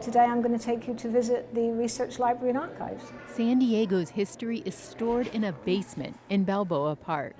Today I'm going to take you to visit the Research Library and Archives. San Diego's history is stored in a basement in Balboa Park.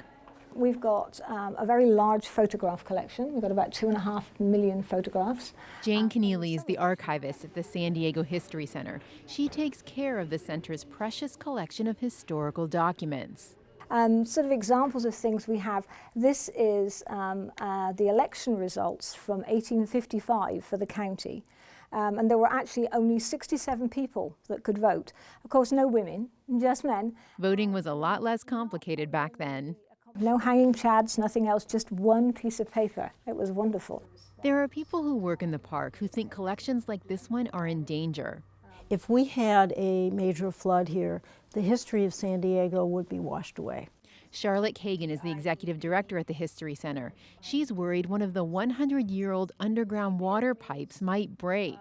We've got a very large photograph collection. We've got about 2.5 million photographs. Jane Keneally is the archivist at the San Diego History Center. She takes care of the center's precious collection of historical documents. Sort of examples of things we have. This is the election results from 1855 for the county. And there were actually only 67 people that could vote. Of course, no women, just men. Voting was a lot less complicated back then. No hanging chads, nothing else, just one piece of paper. It was wonderful. There are people who work in the park who think collections like this one are in danger. If we had a major flood here, the history of San Diego would be washed away. Charlotte Kagan is the executive director at the History Center. She's worried one of the 100-year-old underground water pipes might break.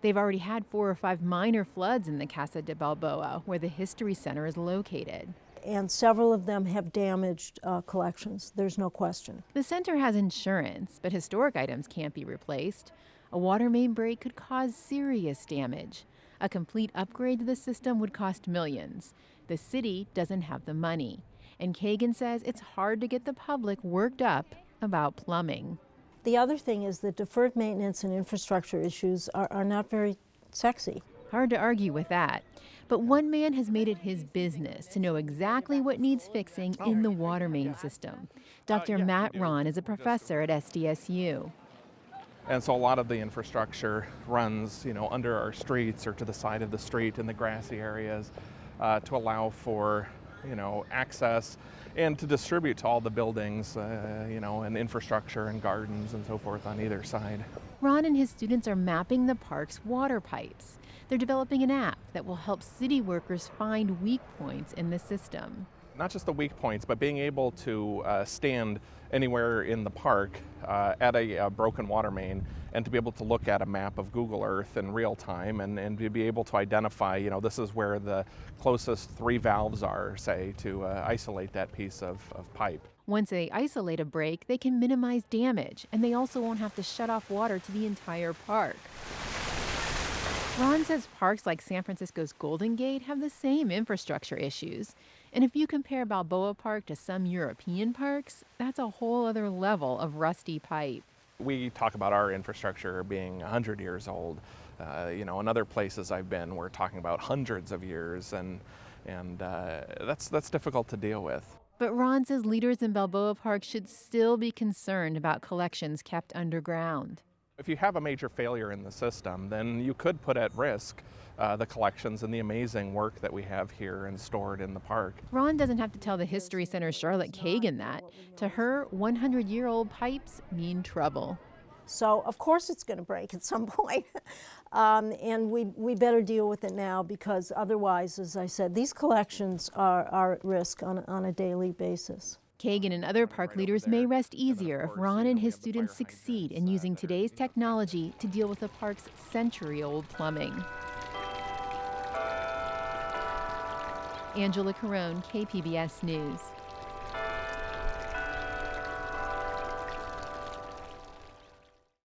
They've already had 4 or 5 minor floods in the Casa de Balboa, where the History Center is located. And several of them have damaged collections, there's no question. The center has insurance, but historic items can't be replaced. A water main break could cause serious damage. A complete upgrade to the system would cost millions. The city doesn't have the money. And Kagan says it's hard to get the public worked up about plumbing. The other thing is that deferred maintenance and infrastructure issues are not very sexy. Hard to argue with that. But one man has made it his business to know exactly what needs fixing in the water main system. Dr. Matt Ron is a professor at SDSU. And so a lot of the infrastructure runs, under our streets or to the side of the street in the grassy areas to allow for, access and to distribute to all the buildings, and infrastructure and gardens and so forth on either side. Ron and his students are mapping the park's water pipes. They're developing an app that will help city workers find weak points in the system. Not just the weak points, but being able to stand anywhere in the park at a broken water main and to be able to look at a map of Google Earth in real time and to be able to identify, this is where the closest 3 valves are, say, to isolate that piece of pipe. Once they isolate a break, they can minimize damage, and they also won't have to shut off water to the entire park. Ron says parks like San Francisco's Golden Gate have the same infrastructure issues. And if you compare Balboa Park to some European parks, that's a whole other level of rusty pipe. We talk about our infrastructure being 100 years old. In other places I've been, we're talking about hundreds of years, and that's difficult to deal with. But Ron says leaders in Balboa Park should still be concerned about collections kept underground. If you have a major failure in the system, then you could put at risk the collections and the amazing work that we have here and stored in the park. Ron doesn't have to tell the History Center's Charlotte Kagan that. To her, 100-year-old pipes mean trouble. So, of course it's going to break at some point. And we better deal with it now, because otherwise, as I said, these collections are at risk on a daily basis. Kagan and other park leaders may rest easier if Ron and his students succeed in using today's technology to deal with the park's century-old plumbing. Angela Carone, KPBS News.